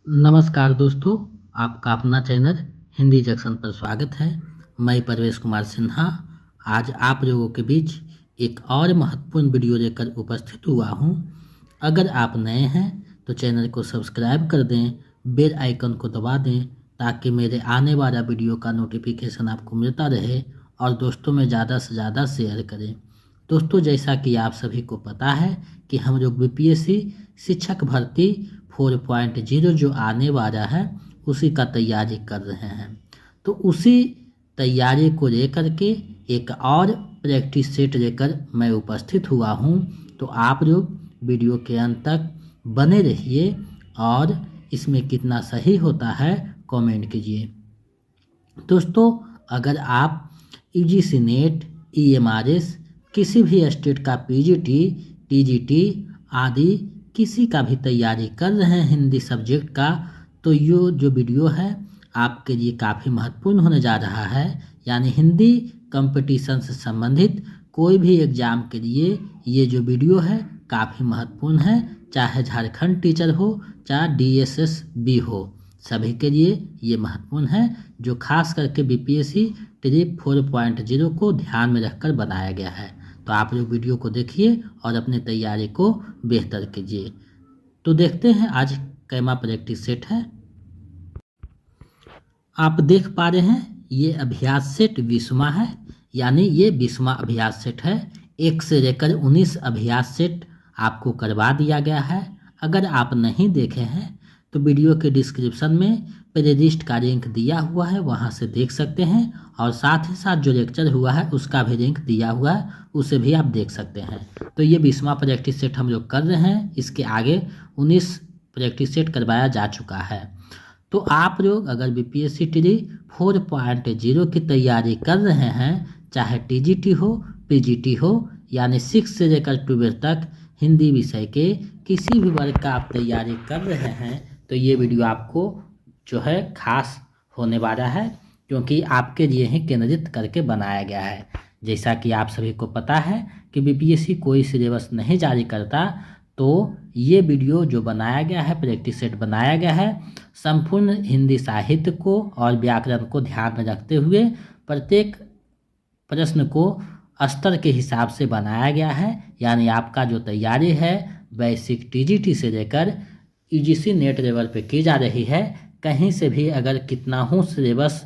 नमस्कार दोस्तों, आपका अपना चैनल हिंदी जंक्शन पर स्वागत है। मैं परवेश कुमार सिन्हा आज आप लोगों के बीच एक और महत्वपूर्ण वीडियो लेकर उपस्थित हुआ हूं। अगर आप नए हैं तो चैनल को सब्सक्राइब कर दें, बेल आइकन को दबा दें ताकि मेरे आने वाला वीडियो का नोटिफिकेशन आपको मिलता रहे और दोस्तों में ज़्यादा से ज़्यादा शेयर करें। दोस्तों, जैसा कि आप सभी को पता है कि हम लोग बीपीएससी शिक्षक भर्ती 4.0 जो आने वाला है उसी का तैयारी कर रहे हैं। तो उसी तैयारी को लेकर के एक और प्रैक्टिस सेट लेकर मैं उपस्थित हुआ हूं। तो आप लोग वीडियो के अंत तक बने रहिए और इसमें कितना सही होता है कमेंट कीजिए। दोस्तों, अगर आप यूजीसी नेट, ईएमआरएस, किसी भी स्टेट का पीजीटी, टीजीटी आदि किसी का भी तैयारी कर रहे हैं हिंदी सब्जेक्ट का, तो ये जो वीडियो है आपके लिए काफ़ी महत्वपूर्ण होने जा रहा है। यानी हिंदी कंपटीशन से संबंधित कोई भी एग्ज़ाम के लिए ये जो वीडियो है काफ़ी महत्वपूर्ण है। चाहे झारखंड टीचर हो, चाहे डीएसएसबी हो, सभी के लिए ये महत्वपूर्ण है, जो खास करके बीपीएससी ट्रिप 4.0 को ध्यान में रखकर बनाया गया है। तो आप लोग वीडियो को देखिए और अपनी तैयारी को बेहतर कीजिए। तो देखते हैं आज कैमा प्रैक्टिस सेट है। आप देख पा रहे हैं ये अभ्यास सेट 20वां है, यानी ये 20वां अभ्यास सेट है। 1 से लेकर 19 अभ्यास सेट आपको करवा दिया गया है। अगर आप नहीं देखे हैं तो वीडियो के डिस्क्रिप्शन में प्लेलिस्ट का लिंक दिया हुआ है, वहां से देख सकते हैं। और साथ ही साथ जो लेक्चर हुआ है उसका भी लिंक दिया हुआ है, उसे भी आप देख सकते हैं। तो ये 20वां प्रैक्टिस सेट हम लोग कर रहे हैं। इसके आगे 19 प्रैक्टिस सेट करवाया जा चुका है। तो आप लोग अगर बीपीएससी टी 4.0 की तैयारी कर रहे हैं, चाहे टीजीटी हो, पीजीटी हो, यानी 6 से लेकर 12 तक हिंदी विषय के किसी भी वर्ग का आप तैयारी कर रहे हैं, तो ये वीडियो आपको जो है खास होने वाला है, क्योंकि आपके लिए ही केंद्रित करके बनाया गया है। जैसा कि आप सभी को पता है कि बीपीएससी कोई सिलेबस नहीं जारी करता, तो ये वीडियो जो बनाया गया है, प्रैक्टिस सेट बनाया गया है, संपूर्ण हिंदी साहित्य को और व्याकरण को ध्यान में रखते हुए प्रत्येक प्रश्न को स्तर के हिसाब से बनाया गया है। यानी आपका जो तैयारी है बेसिक टीजीटी से लेकर यूजीसी नेट लेवल पे की जा रही है। कहीं से भी अगर कितना हो सिलेबस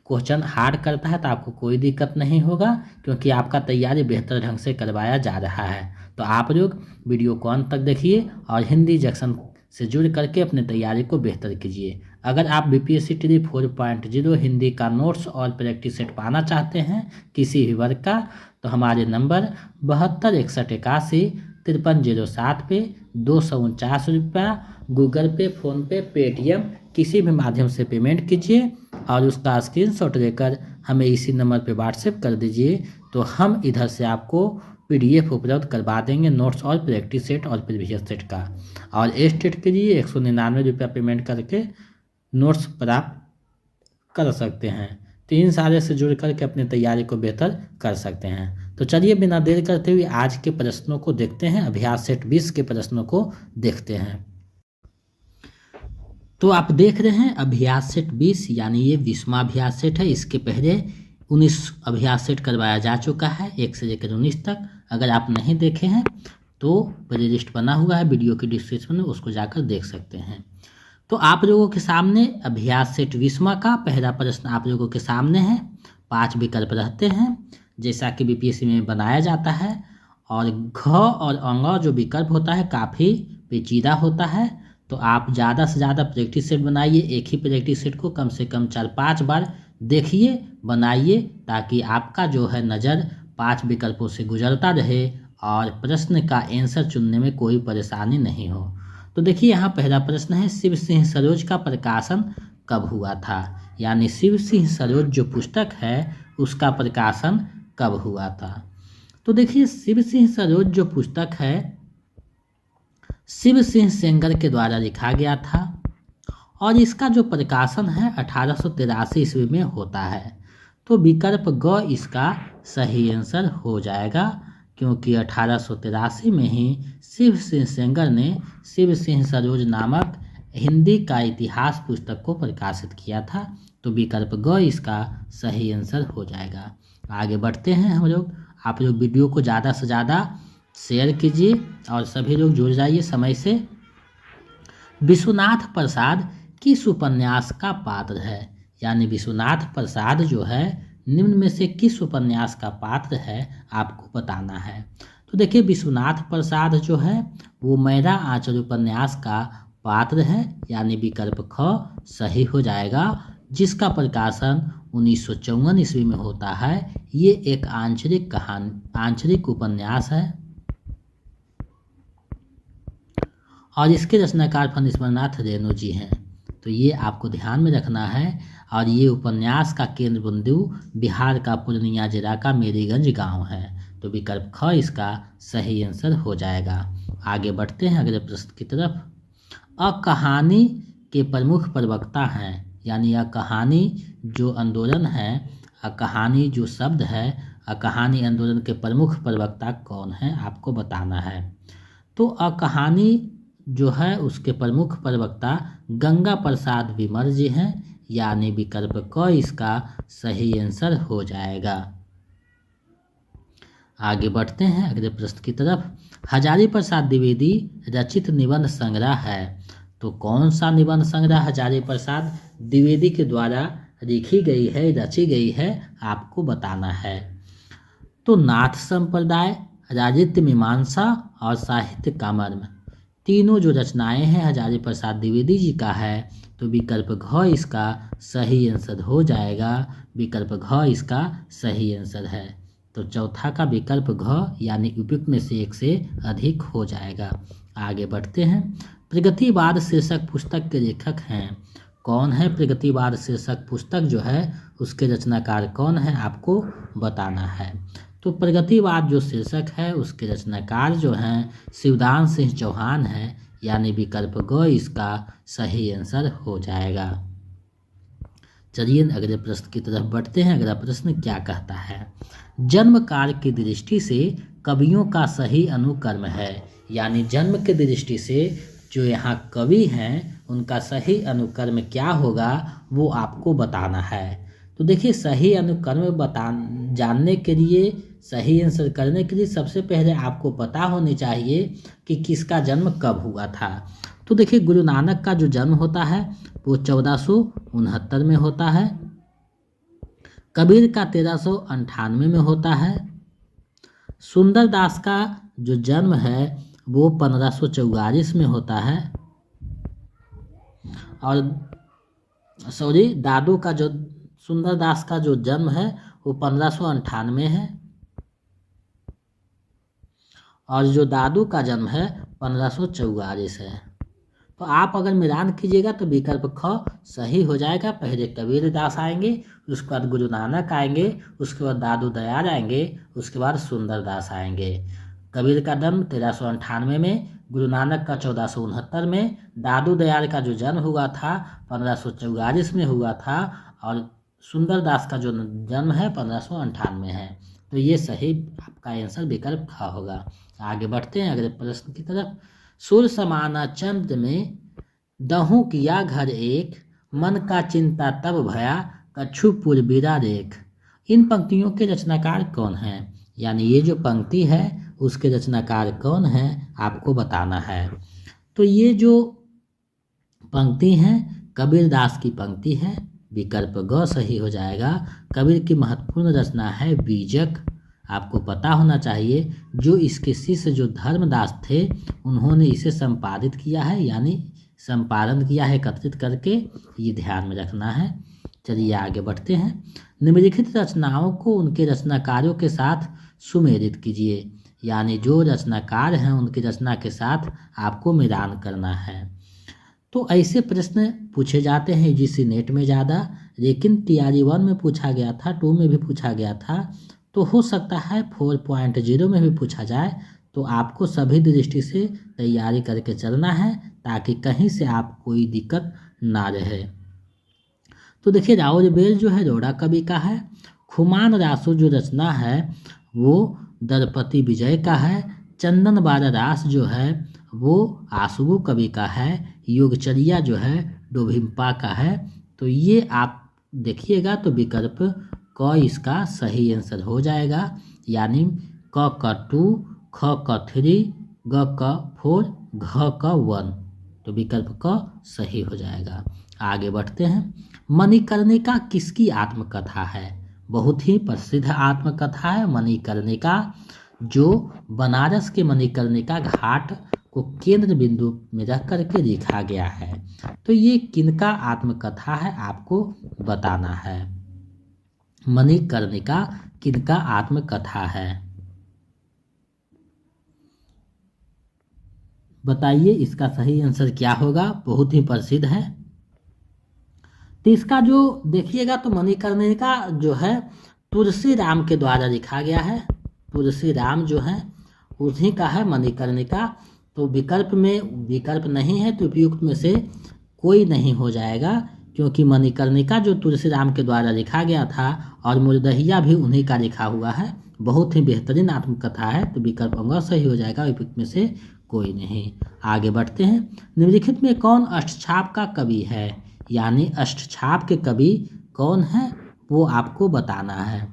क्वेश्चन हार्ड करता है तो आपको कोई दिक्कत नहीं होगा, क्योंकि आपका तैयारी बेहतर ढंग से करवाया जा रहा है। तो आप लोग वीडियो को अंत तक देखिए और हिंदी जंक्शन से जुड़ करके अपनी तैयारी को बेहतर कीजिए। अगर आप बीपीएससी टी 4.0 हिंदी का नोट्स और प्रैक्टिस सेट पाना चाहते हैं किसी भी वर्ग का, तो हमारे नंबर 726181 5307 पे 249 रुपया गूगल पे, फ़ोनपे, पेटीएम किसी भी माध्यम से पेमेंट कीजिए और उसका स्क्रीनशॉट लेकर हमें इसी नंबर पे व्हाट्सएप कर दीजिए। तो हम इधर से आपको पीडीएफ उपलब्ध करवा देंगे नोट्स और प्रैक्टिस सेट और प्रीवियस सेट का। और स्टेट के लिए 199 रुपया पेमेंट करके नोट्स प्राप्त कर सकते हैं। तो इन सारे से जुड़ करके अपनी तैयारी को बेहतर कर सकते हैं। तो चलिए बिना देर करते हुए आज के प्रश्नों को देखते हैं। अभ्यास सेट 20 के प्रश्नों को देखते हैं। तो आप देख रहे हैं अभ्यास सेट 20, यानी ये 20वां अभ्यास सेट है। इसके पहले 19 अभ्यास सेट करवाया जा चुका है 1 से लेकर 19 तक। अगर आप नहीं देखे हैं तो प्लेलिस्ट बना हुआ है वीडियो के डिस्क्रिप्शन में, उसको जाकर देख सकते हैं। तो आप लोगों के सामने अभ्यास सेट 20वां का पहला प्रश्न आप लोगों के सामने है। 5 विकल्प रहते हैं जैसा कि बीपीएससी में बनाया जाता है। और घ और अंग जो विकल्प होता है काफ़ी पेचीदा होता है। तो आप ज़्यादा से ज़्यादा प्रैक्टिस सेट बनाइए। एक ही प्रैक्टिस सेट को कम से कम 4-5 बार देखिए, बनाइए, ताकि आपका जो है नज़र 5 विकल्पों से गुजरता रहे और प्रश्न का आंसर चुनने में कोई परेशानी नहीं हो। तो देखिए यहाँ पहला प्रश्न है, शिव सिंह सरोज का प्रकाशन कब हुआ था? यानी शिव सिंह सरोज जो पुस्तक है उसका प्रकाशन कब हुआ था? तो देखिए शिव सिंह सरोज जो पुस्तक है शिव सिंह सेंगर के द्वारा लिखा गया था और इसका जो प्रकाशन है 1883 ईस्वी में होता है। तो विकल्प ग इसका सही आंसर हो जाएगा, क्योंकि 1883 में ही शिव सिंह सेंगर ने शिव सिंह सरोज नामक हिंदी का इतिहास पुस्तक को प्रकाशित किया था। तो विकल्प ग इसका सही आंसर हो जाएगा। आगे बढ़ते हैं हम लोग। आप लोग वीडियो को ज़्यादा से ज़्यादा शेयर कीजिए और सभी लोग जुड़ जाइए समय से। विश्वनाथ प्रसाद किस उपन्यास का पात्र है? यानी विश्वनाथ प्रसाद जो है निम्न में से किस उपन्यास का पात्र है आपको बताना है। तो देखिए विश्वनाथ प्रसाद जो है वो मेरा आंचल उपन्यास का पात्र है, यानी विकल्प ख सही हो जाएगा, जिसका प्रकाशन 1954 ईस्वी में होता है। ये एक आंचलिक उपन्यास है और इसके रचनाकार फणीश्वरनाथ रेणु जी हैं। तो ये आपको ध्यान में रखना है। और ये उपन्यास का केंद्र बिंदु बिहार का पूर्णिया जिला का मेरीगंज गांव है। तो विकल्प ख इसका सही आंसर हो जाएगा। आगे बढ़ते हैं अगले प्रश्न की तरफ। कहानी के प्रमुख प्रवक्ता हैं, यानी कहानी जो आंदोलन है, कहानी जो शब्द है, कहानी आंदोलन के प्रमुख प्रवक्ता कौन है आपको बताना है। तो कहानी जो है उसके प्रमुख प्रवक्ता गंगा प्रसाद विमल जी हैं, यानी विकल्प क इसका सही आंसर हो जाएगा। आगे बढ़ते हैं अगले प्रश्न की तरफ। हजारी प्रसाद द्विवेदी रचित निबंध संग्रह है। तो कौन सा निबंध संग्रह हजारी प्रसाद द्विवेदी के द्वारा लिखी गई है, रची गई है आपको बताना है। तो नाथ संप्रदाय, राजनीति मीमांसा और साहित्य का मर्म, तीनों जो रचनाएं हैं हजारी प्रसाद द्विवेदी जी का है। तो विकल्प घ इसका सही आंसर हो जाएगा। विकल्प घ इसका सही आंसर है। तो चौथा का विकल्प घ यानी उपयुक्त में से एक से अधिक हो जाएगा। आगे बढ़ते हैं। प्रगतिवाद शीर्षक पुस्तक के लेखक हैं कौन है? प्रगतिवाद शीर्षक पुस्तक जो है उसके रचनाकार कौन है आपको बताना है। तो प्रगतिवाद जो शीर्षक है उसके रचनाकार जो हैं शिवदान सिंह चौहान है, यानी विकल्प ग इसका सही आंसर हो जाएगा। चलिए अगले प्रश्न की तरफ बढ़ते हैं। अगला प्रश्न क्या कहता है? जन्म काल की दृष्टि से कवियों का सही अनुक्रम है, यानी जन्म की दृष्टि से जो यहाँ कवि हैं उनका सही अनुक्रम क्या होगा वो आपको बताना है। तो देखिए सही अनुक्रम जानने के लिए, सही आंसर करने के लिए सबसे पहले आपको पता होनी चाहिए कि किसका जन्म कब हुआ था। तो देखिए गुरु नानक का जो जन्म होता है वो 1469 में होता है। कबीर का 1398 में होता है। सुंदरदास का जो जन्म है वो 1544 में होता है। और दादू का जो सुंदरदास का जो जन्म है वो 1598 है। और जो दादू का जन्म है 1544 है। तो आप अगर मिलान कीजिएगा तो विकल्प ख सही हो जाएगा। पहले कबीर दास आएंगे, उसके बाद गुरु नानक आएंगे, उसके बाद दादू दयाल आएंगे, उसके बाद सुंदरदास आएंगे। कबीर का जन्म 1398 में, गुरु नानक का 1469 में, दादू दयाल का जो जन्म हुआ था 1544 में हुआ था और सुंदरदास का जो जन्म है 1598 है। तो ये सही आपका आंसर विकल्प ख होगा। आगे बढ़ते हैं अगले प्रश्न की तरफ। सुर समाना चंद्र में दहु किया घर एक, मन का चिंता तब भया कछु पुरबीरा रेख। इन पंक्तियों के रचनाकार कौन हैं? यानी ये जो पंक्ति है उसके रचनाकार कौन है आपको बताना है। तो ये जो पंक्ति हैं कबीर दास की पंक्ति है। विकल्प ग सही हो जाएगा। कबीर की महत्वपूर्ण रचना है बीजक। आपको पता होना चाहिए जो इसके शिष्य जो धर्मदास थे उन्होंने इसे संपादित किया है, यानी संपादन किया है एकत्रित करके, ये ध्यान में रखना है। चलिए आगे बढ़ते हैं। निम्नलिखित रचनाओं को उनके रचनाकारों के साथ सुमेलित कीजिए, यानी जो रचनाकार हैं उनकी रचना के साथ आपको मिलान करना है। तो ऐसे प्रश्न पूछे जाते हैं यूजीसी नेट में ज़्यादा, लेकिन TRE 1 में पूछा गया था, 2 में भी पूछा गया था, तो हो सकता है 4.0 में भी पूछा जाए। तो आपको सभी दृष्टि से तैयारी करके चलना है ताकि कहीं से आप कोई दिक्कत ना रहे। तो देखिए राउज बेल जो है रोड़ा कवि का है। खुमान रासो जो रचना है वो दरपति विजय का है। चंदन बारह रास जो है वो आशुभु कवि का है, योगचर्या जो है डोभिम्पा का है। तो ये आप देखिएगा तो विकल्प क इसका सही आंसर हो जाएगा, यानी क का 2, ख का 3, ग का 4, घ का 1। तो विकल्प क सही हो जाएगा। आगे बढ़ते हैं। मणिकर्णिका किसकी आत्मकथा है? बहुत ही प्रसिद्ध आत्मकथा है मणिकर्णिका, जो बनारस के मणिकर्णिका घाट को केंद्र बिंदु में रख करके लिखा गया है। तो ये किनका आत्मकथा है आपको बताना है। मणिकर्णिका किनका आत्मकथा है, बताइए इसका सही आंसर क्या होगा। बहुत ही प्रसिद्ध है। तो इसका जो देखिएगा तो मणिकर्णिका जो है तुलसी राम के द्वारा लिखा गया है। तुलसी राम जो है उन्हीं का है मणिकर्णिका। तो विकल्प में विकल्प नहीं है तो उपयुक्त में से कोई नहीं हो जाएगा, क्योंकि मणिकर्णिका जो तुलसी राम के द्वारा लिखा गया था और मुरदहिया भी उन्हीं का लिखा हुआ है। बहुत ही बेहतरीन आत्मकथा है। तो विकल्प अंग सही हो जाएगा, उपयुक्त में से कोई नहीं। आगे बढ़ते हैं। निम्नलिखित में कौन अष्टछाप का कवि है, यानी अष्टछाप के कवि कौन है वो आपको बताना है।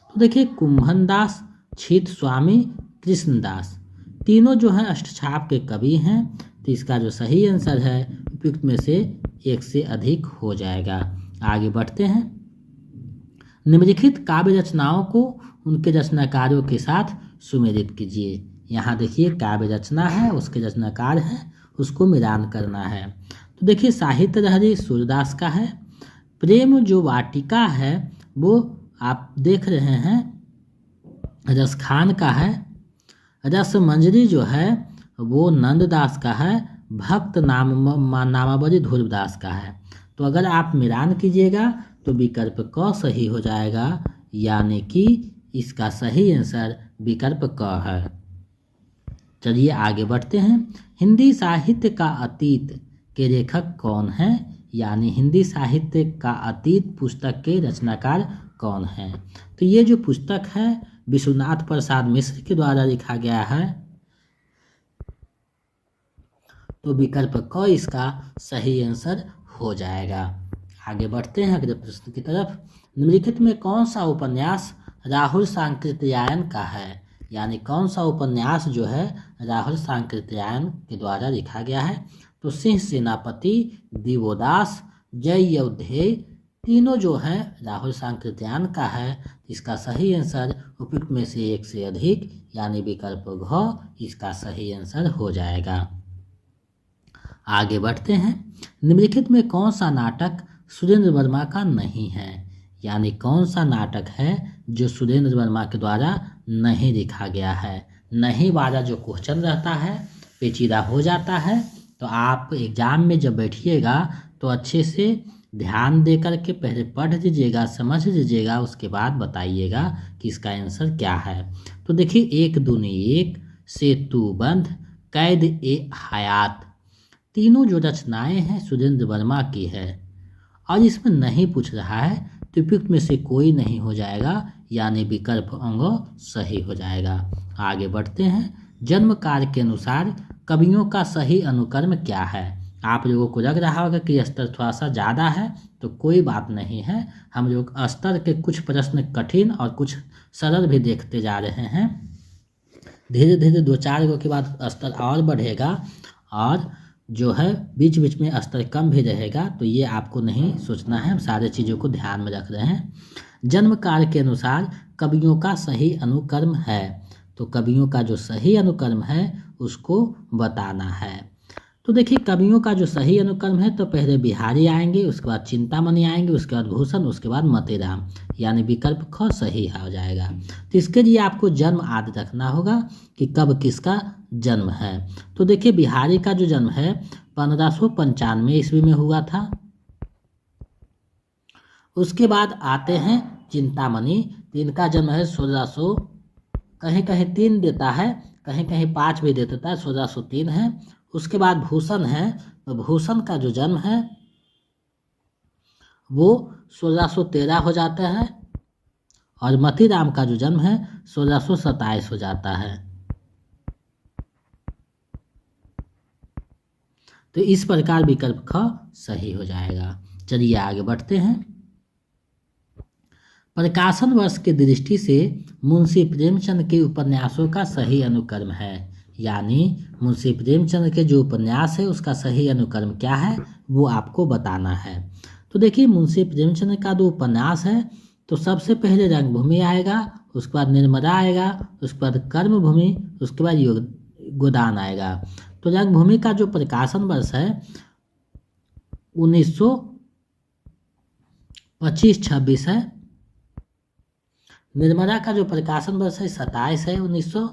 तो देखिए कुंभनदास, छीत स्वामी, कृष्णदास, तीनों जो हैं अष्टछाप के कवि हैं। तो इसका जो सही आंसर है उपयुक्त में से एक से अधिक हो जाएगा। आगे बढ़ते हैं। निम्नलिखित काव्य रचनाओं को उनके रचनाकारों के साथ सुमेलित कीजिए। यहाँ देखिए काव्य रचना है, उसके रचनाकार हैं, उसको मिलान करना है। तो देखिए साहित्य लहरी सूरदास का है। प्रेम जो वाटिका है वो आप देख रहे हैं रसखान का है। रस मंजरी जो है वो नंददास का है। भक्त नामावली ध्रुवदास का है। तो अगर आप मिलान कीजिएगा तो विकल्प क सही हो जाएगा, यानी कि इसका सही आंसर विकल्प क है। चलिए आगे बढ़ते हैं। हिंदी साहित्य का अतीत के लेखक कौन है, यानी हिंदी साहित्य का अतीत पुस्तक के रचनाकार कौन है। तो ये जो पुस्तक है विश्वनाथ प्रसाद मिश्र के द्वारा लिखा गया है। तो विकल्प क इसका सही आंसर हो जाएगा। आगे बढ़ते हैं अगले प्रश्न की तरफ। निम्नलिखित में कौन सा उपन्यास राहुल सांकृत्यायन का है, यानी कौन सा उपन्यास जो है राहुल सांकृत्यायन के द्वारा लिखा गया है। तो सिंह सेनापति, दिवोदास, जय योद्धेय, तीनों जो हैं राहुल सांकृत्यायन का है। इसका सही आंसर उपयुक्त में से एक से अधिक, यानी विकल्प घ इसका सही आंसर हो जाएगा। आगे बढ़ते हैं। निम्नलिखित में कौन सा नाटक सुरेंद्र वर्मा का नहीं है, यानी कौन सा नाटक है जो सुरेंद्र वर्मा के द्वारा नहीं लिखा गया है। नहीं वाला जो क्वेश्चन रहता है पेचीदा हो जाता है। तो आप एग्जाम में जब बैठिएगा तो अच्छे से ध्यान दे कर के पहले पढ़ लीजिएगा, समझ लीजिएगा, उसके बाद बताइएगा कि इसका आंसर क्या है। तो देखिए एक दूनी एक, सेतुबंध, कैद ए हयात, तीनों जो रचनाएं हैं सुरेंद्र वर्मा की है और इसमें नहीं पूछ रहा है तो उपयुक्त में से कोई नहीं हो जाएगा, यानी विकल्प अंग सही हो जाएगा। आगे बढ़ते हैं। जन्म कार्य के अनुसार कवियों का सही अनुक्रम क्या है। आप लोगों को लग रहा होगा कि स्तर थोड़ा सा ज़्यादा है, तो कोई बात नहीं है। हम लोग स्तर के कुछ प्रश्न कठिन और कुछ सरल भी देखते जा रहे हैं। धीरे धीरे 2-4 गो के बाद स्तर और बढ़ेगा और जो है बीच बीच में स्तर कम भी रहेगा। तो ये आपको नहीं सोचना है, हम सारे चीज़ों को ध्यान में रख रहे हैं। जन्म कार्य के अनुसार कवियों का सही अनुक्रम है। तो कवियों का जो सही अनुक्रम है उसको बताना है। तो देखिए कवियों का जो सही अनुक्रम है तो पहले बिहारी आएंगे, उसके बाद चिंतामणि आएंगे, उसके बाद भूषण, उसके बाद मोतीराम, यानी विकल्प ख सही हो जाएगा। तो इसके लिए आपको जन्म आदि रखना होगा कि कब किसका जन्म है। तो देखिए बिहारी का जो जन्म है 1595 ईस्वी में हुआ था। उसके बाद आते हैं चिंतामणि, तो इनका जन्म है 1600, कहीं कहीं 3 देता है, कहीं कहीं 5 भी दे देता है, 1603 है। उसके बाद भूषण है, तो भूषण का जो जन्म है वो 1613 हो जाता है और मोतीराम का जो जन्म है 1627 हो जाता है। तो इस प्रकार विकल्प ख सही हो जाएगा। चलिए आगे बढ़ते हैं। प्रकाशन वर्ष की दृष्टि से मुंशी प्रेमचंद के उपन्यासों का सही अनुक्रम है, यानी मुंशी प्रेमचंद के जो उपन्यास है उसका सही अनुक्रम क्या है वो आपको बताना है। तो देखिए मुंशी प्रेमचंद का जो उपन्यास है तो सबसे पहले रंगभूमि आएगा, उसके बाद निर्मदा आएगा, उसके बाद कर्मभूमि, उसके बाद गोदान आएगा। तो रंगभूमि का जो प्रकाशन वर्ष है 1925-26 है। निर्मदा का जो प्रकाशन वर्ष है 27 है 1900।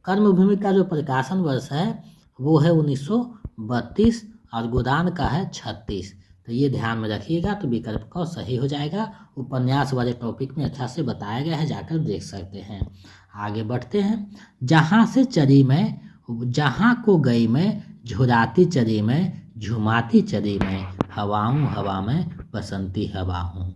कर्मभूमि का जो प्रकाशन वर्ष है वो है 1932 और गोदान का है 36। तो ये ध्यान में रखिएगा, तो विकल्प क सही हो जाएगा। उपन्यास वाले टॉपिक में अच्छा से बताया गया है, जाकर देख सकते हैं। आगे बढ़ते हैं। जहाँ से चली मैं, जहाँ को गई मैं, झुराती चली मैं, झुमाती चली मैं, हवाऊं हवा में, बसंती हवा हूँ।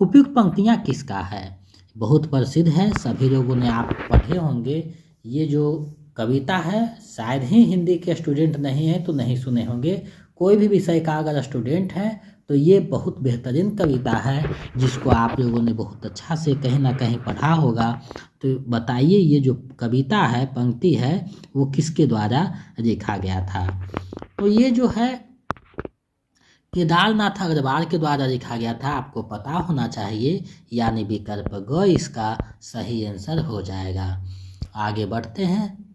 उपयुक्त पंक्तियाँ किसका है? बहुत प्रसिद्ध है, सभी लोगों ने आप पढ़े होंगे। ये जो कविता है शायद ही हिंदी के स्टूडेंट नहीं है तो नहीं सुने होंगे। कोई भी विषय का अगर स्टूडेंट है तो ये बहुत बेहतरीन कविता है, जिसको आप लोगों ने बहुत अच्छा से कहीं ना कहीं पढ़ा होगा। तो बताइए ये जो कविता है, पंक्ति है, वो किसके द्वारा लिखा गया था? तो ये जो है केदारनाथ अग्रवाल के द्वारा लिखा गया था, आपको पता होना चाहिए, यानी विकल्प ग इसका सही आंसर हो जाएगा। आगे बढ़ते हैं।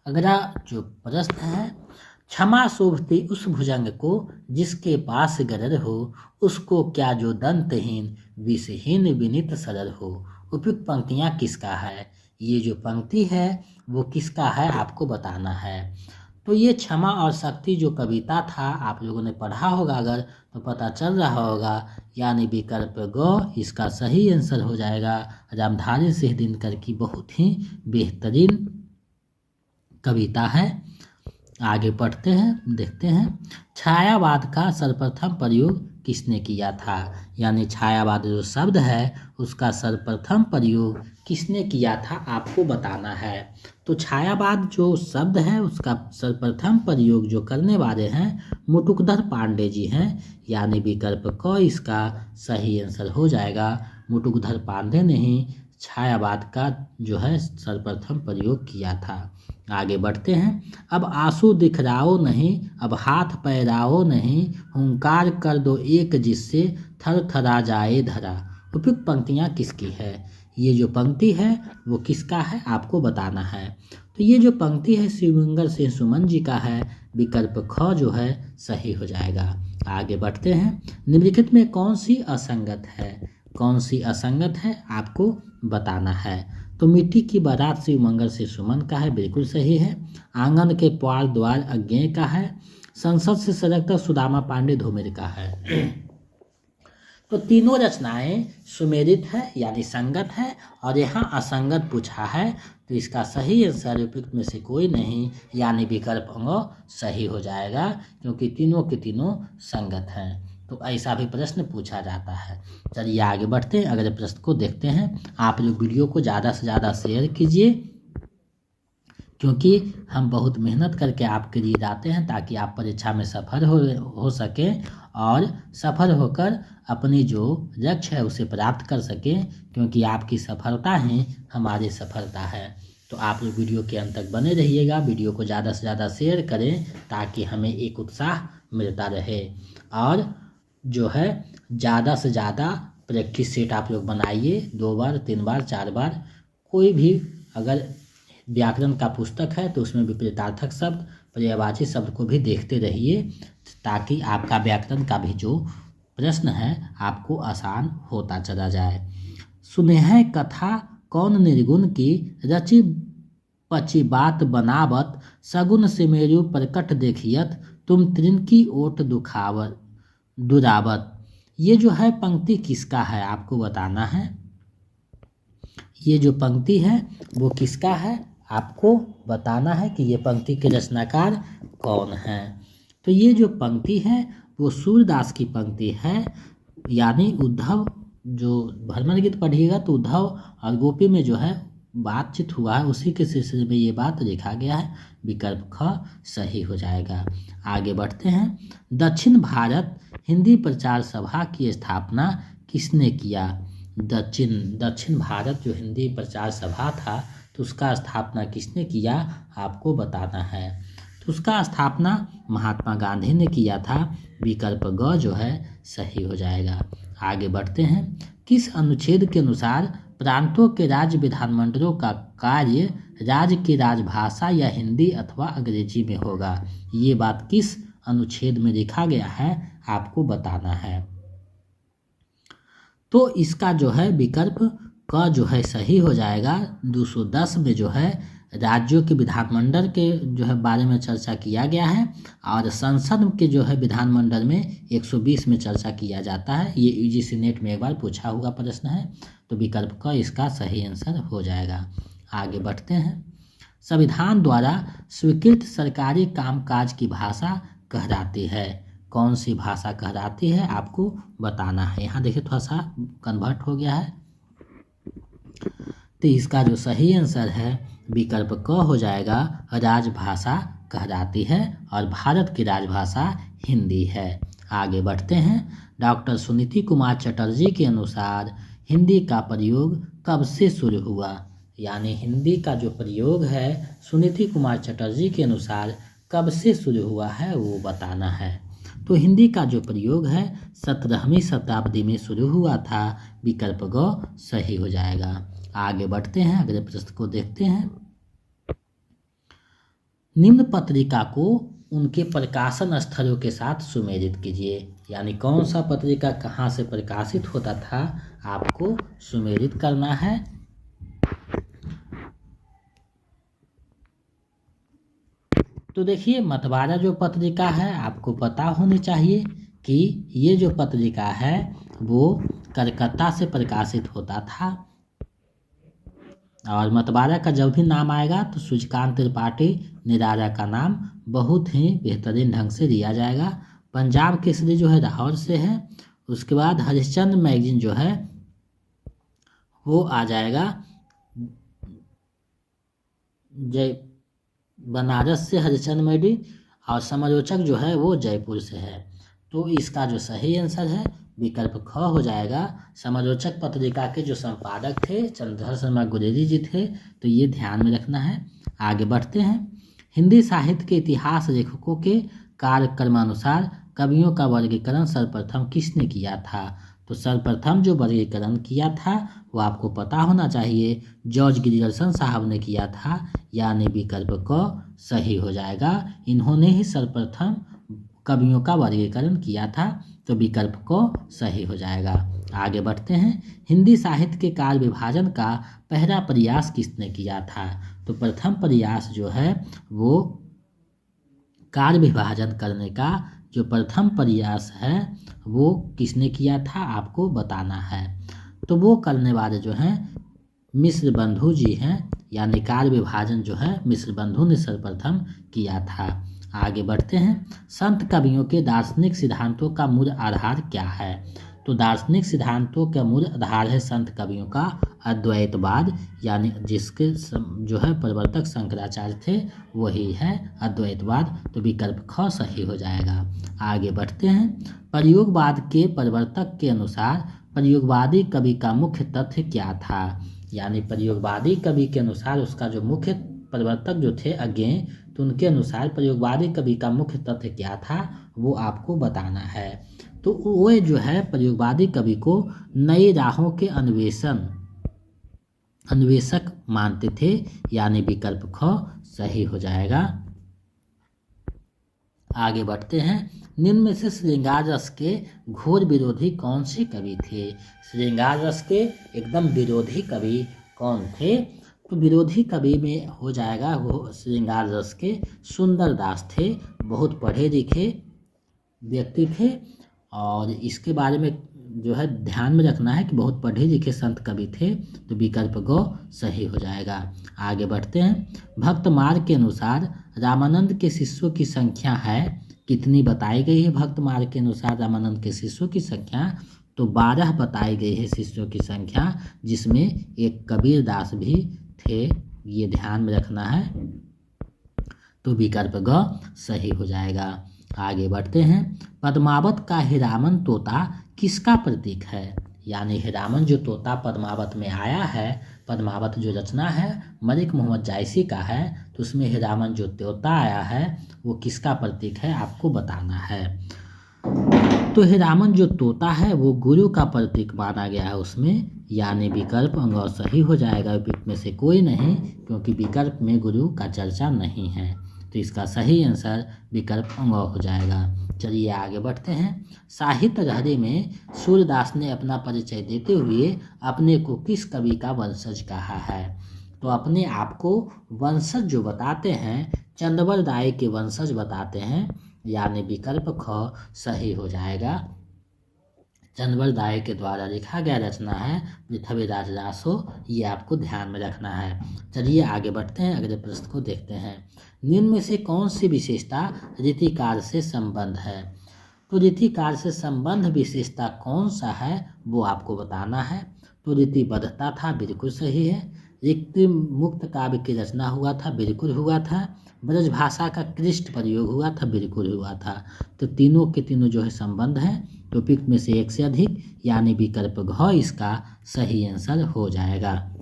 अगला जो प्रश्न है, क्षमा शोभती उस भुजंग को जिसके पास गरर हो, उसको क्या जो दंतहीन विषहीन विनित सरल हो। उपयुक्त पंक्तियाँ किसका है? ये जो पंक्ति है वो किसका है आपको बताना है। तो ये क्षमा और शक्ति जो कविता था आप लोगों ने पढ़ा होगा, अगर तो पता चल रहा होगा, यानी विकल्प ग इसका सही आंसर हो जाएगा। रामधारी सिंह दिनकर की बहुत ही बेहतरीन कविता है। आगे पढ़ते हैं, देखते हैं। छायावाद का सर्वप्रथम प्रयोग किसने किया था? यानी छायावाद जो शब्द है उसका सर्वप्रथम प्रयोग किसने किया था आपको बताना है। तो छायावाद जो शब्द है उसका सर्वप्रथम प्रयोग जो करने वाले हैं मुटुकधर पांडे जी हैं, यानी विकल्प क इसका सही आंसर हो जाएगा। मुटुकधर पांडे ने ही छायावाद का जो है सर्वप्रथम प्रयोग किया था। आगे बढ़ते हैं। अब आंसू दिखराओ नहीं, अब हाथ पैराओ नहीं, हुंकार कर दो एक जिससे थर थरा जाए धरा। उपयुक्त पंक्तियाँ किसकी है? ये जो पंक्ति है वो किसका है आपको बताना है। तो ये जो पंक्ति है शिवमंगल सिंह सुमन जी का है, विकल्प ख जो है सही हो जाएगा। आगे बढ़ते हैं। निम्नलिखित में कौन सी असंगत है? कौन सी असंगत है आपको बताना है। तो मिट्टी की बारात शिवमंगल सिंह सुमन का है, बिल्कुल सही है। आंगन के पार द्वार अज्ञेय का है। संसद से सजगता सुदामा पांडे धूमिल का है। तो तीनों रचनाएं सुमेलित है यानी संगत है, और यहाँ असंगत पूछा है, तो इसका सही आंसर उपयुक्त में से कोई नहीं, यानी विकल्प अंग सही हो जाएगा, क्योंकि तीनों के तीनों संगत हैं। तो ऐसा भी प्रश्न पूछा जाता है। चलिए आगे बढ़ते हैं, अगले प्रश्न को देखते हैं। आप लोग वीडियो को ज़्यादा से ज़्यादा शेयर कीजिए, क्योंकि हम बहुत मेहनत करके आपके लिए लाते हैं ताकि आप परीक्षा में सफल हो सके और सफल होकर अपनी जो लक्ष्य है उसे प्राप्त कर सकें, क्योंकि आपकी सफलता ही हमारी सफलता है। तो आप लोग वीडियो के अंत तक बने रहिएगा, वीडियो को ज़्यादा से ज़्यादा शेयर करें ताकि हमें एक उत्साह मिलता रहे। और जो है ज़्यादा से ज़्यादा प्रैक्टिस सेट आप लोग बनाइए, 2 बार 3 बार 4 बार। कोई भी अगर व्याकरण का पुस्तक है तो उसमें विपरीतार्थक शब्द, पर्यायवाची शब्द को भी देखते रहिए, ताकि आपका व्याकरण का भी जो प्रश्न है आपको आसान होता चला जाए। सुनेह कथा कौन निर्गुण की, रची पची बात बनावत, सगुन सिमेरु प्रकट देखियत, तुम तृण की ओट दुरावत। ये जो है पंक्ति किसका है आपको बताना है। ये जो पंक्ति है वो किसका है आपको बताना है कि ये पंक्ति के रचनाकार कौन है। तो ये जो पंक्ति है वो सूरदास की पंक्ति है, यानी उद्धव, जो भ्रमर गीत पढ़िएगा तो उद्धव और गोपी में जो है बातचीत हुआ है उसी के सिलसिले में ये बात लिखा गया है। विकल्प ख सही हो जाएगा। आगे बढ़ते हैं। दक्षिण भारत हिंदी प्रचार सभा की स्थापना किसने किया? दक्षिण भारत जो हिंदी प्रचार सभा था तो उसका स्थापना किसने किया आपको बताना है। तो उसका स्थापना महात्मा गांधी ने किया था। विकल्प ग जो है सही हो जाएगा। आगे बढ़ते हैं। किस अनुच्छेद के अनुसार प्रांतों के राज्य विधानमंडलों का कार्य राज्य की राजभाषा या हिंदी अथवा अंग्रेजी में होगा? ये बात किस अनुच्छेद में लिखा गया है आपको बताना है। तो इसका जो है विकल्प क जो है सही हो जाएगा। 210 में जो है राज्यों के विधानमंडल के जो है बारे में चर्चा किया गया है और संसद के जो है विधानमंडल में 120 में चर्चा किया जाता है। ये यूजीसी नेट में एक बार पूछा हुआ प्रश्न है। तो विकल्प क इसका सही आंसर हो जाएगा। आगे बढ़ते हैं। संविधान द्वारा स्वीकृत सरकारी कामकाज की भाषा कहलाती है? कौन सी भाषा कहलाती है आपको बताना है। यहाँ देखिए थोड़ा सा कन्वर्ट हो गया है। तो इसका जो सही आंसर है विकल्प क हो जाएगा। राजभाषा कहलाती है और भारत की राजभाषा हिंदी है। आगे बढ़ते हैं। डॉक्टर सुनीति कुमार चटर्जी के अनुसार हिंदी का प्रयोग कब से शुरू हुआ? यानी हिंदी का जो प्रयोग है सुनीति कुमार चटर्जी के अनुसार कब से शुरू हुआ है वो बताना है। तो हिंदी का जो प्रयोग है 17वीं शताब्दी में शुरू हुआ था। विकल्प ग सही हो जाएगा। आगे बढ़ते हैं। अगले प्रश्न को देखते हैं। निम्न पत्रिका को उनके प्रकाशन स्थलों के साथ सुमेलित कीजिए। यानी कौन सा पत्रिका कहाँ से प्रकाशित होता था आपको सुमेलित करना है। तो देखिए मतवारा जो पत्रिका है आपको पता होनी चाहिए कि ये जो पत्रिका है वो कलकत्ता से प्रकाशित होता था। और मतवारा का जब भी नाम आएगा तो सूर्यकांत त्रिपाठी निराला का नाम बहुत ही बेहतरीन ढंग से दिया जाएगा। पंजाब केसरी जो है लाहौर से है। उसके बाद हरिश्चंद्र मैगजीन जो है वो आ जाएगा बनारस से हरिश्चंद्र मैगजीन। और समालोचक जो है वो जयपुर से है। तो इसका जो सही आंसर है विकल्प ख हो जाएगा। समालोचक पत्रिका के जो संपादक थे चंद्रधर शर्मा गुलेरी जी थे। तो ये ध्यान में रखना है। आगे बढ़ते हैं। हिंदी साहित्य के इतिहास लेखकों के कार्यक्रमानुसार कवियों का वर्गीकरण सर्वप्रथम किसने किया था? तो सर्वप्रथम जो वर्गीकरण किया था वो आपको पता होना चाहिए जॉर्ज ग्रियर्सन साहब ने किया था। यानी विकल्प क सही हो जाएगा। इन्होंने ही सर्वप्रथम कवियों का वर्गीकरण किया था। तो विकल्प क सही हो जाएगा। आगे बढ़ते हैं। हिंदी साहित्य के काल विभाजन का पहला प्रयास किसने किया था? तो प्रथम प्रयास जो है वो काल विभाजन करने का जो प्रथम प्रयास है वो किसने किया था आपको बताना है। तो वो करने वाले जो हैं मिश्र बंधु जी हैं। यानी काल विभाजन जो है मिश्र बंधु ने सर्वप्रथम किया था। आगे बढ़ते हैं। संत कवियों के दार्शनिक सिद्धांतों का मूल आधार क्या है? तो दार्शनिक सिद्धांतों का मूल आधार है संत कवियों का अद्वैतवाद। यानी जिसके जो है प्रवर्तक शंकराचार्य थे वही है अद्वैतवाद। तो विकल्प ख सही हो जाएगा। आगे बढ़ते हैं। प्रयोगवाद के प्रवर्तक के अनुसार प्रयोगवादी कवि का मुख्य तथ्य क्या था? यानी प्रयोगवादी कवि के अनुसार उसका जो मुख्य प्रवर्तक जो थे अज्ञेय तो उनके अनुसार प्रयोगवादी कवि का मुख्य तथ्य क्या था वो आपको बताना है। तो वो जो है प्रयोगवादी कवि को नई राहों के अन्वेषक मानते थे। यानी विकल्प ख सही हो जाएगा। आगे बढ़ते हैं। निम्न में से श्रृंगार रस के घोर विरोधी कौन से कवि थे? श्रृंगार रस के एकदम विरोधी कवि कौन थे? तो विरोधी कवि में हो जाएगा वो श्रृंगार रस के सुंदर दास थे। बहुत पढ़े लिखे व्यक्ति थे और इसके बारे में जो है ध्यान में रखना है कि बहुत पढ़े लिखे संत कवि थे। तो विकल्प ग सही हो जाएगा। आगे बढ़ते हैं। भक्त मार्ग के अनुसार रामानंद के शिष्यों की संख्या है कितनी बताई गई है? भक्त मार्ग के अनुसार रामानंद के शिष्यों की संख्या तो 12 बताई गई है शिष्यों की संख्या, जिसमें एक कबीर दास भी थे, ये ध्यान में रखना है। तो विकल्प ग सही हो जाएगा। आगे बढ़ते हैं। पद्मावत का हीरामन तोता किसका प्रतीक है? यानी हीरामन जो तोता पद्मावत में आया है, पद्मावत जो रचना है मलिक मोहम्मद जायसी का है, तो उसमें हीरामन जो तोता आया है वो किसका प्रतीक है आपको बताना है। तो हीरामन जो तोता है वो गुरु का प्रतीक माना गया है उसमें, यानी विकल्प अंग सही हो जाएगा। विकल्प में से कोई नहीं, क्योंकि विकल्प में गुरु का चर्चा नहीं है, तो इसका सही आंसर विकल्प अंग हो जाएगा। चलिए आगे बढ़ते हैं। साहित्य लहरी में सूरदास ने अपना परिचय देते हुए अपने को किस कवि का वंशज कहा है? तो अपने आप को वंशज जो बताते हैं चंद्रवल राय के वंशज बताते हैं, यानी विकल्प ख सही हो जाएगा। चंद्रवल राय के द्वारा लिखा गया रचना है पृथ्वीराज रासो, ये आपको ध्यान में रखना है। चलिए आगे बढ़ते हैं, अगले प्रश्न को देखते हैं। निम्न में से कौन सी विशेषता रीतिकार से संबंध है? तो रीतिकार से संबंध विशेषता कौन सा है वो आपको बताना है। तो रीतिबद्धता था, बिल्कुल सही है। रिक्ति मुक्त काव्य की रचना हुआ था, बिल्कुल हुआ था। ब्रज भाषा का कृष्ट प्रयोग हुआ था, बिल्कुल हुआ था। तो तीनों के तीनों जो है संबंध है, तो उपयुक्त में से एक से अधिक, यानी विकल्प घ इसका सही आंसर हो जाएगा।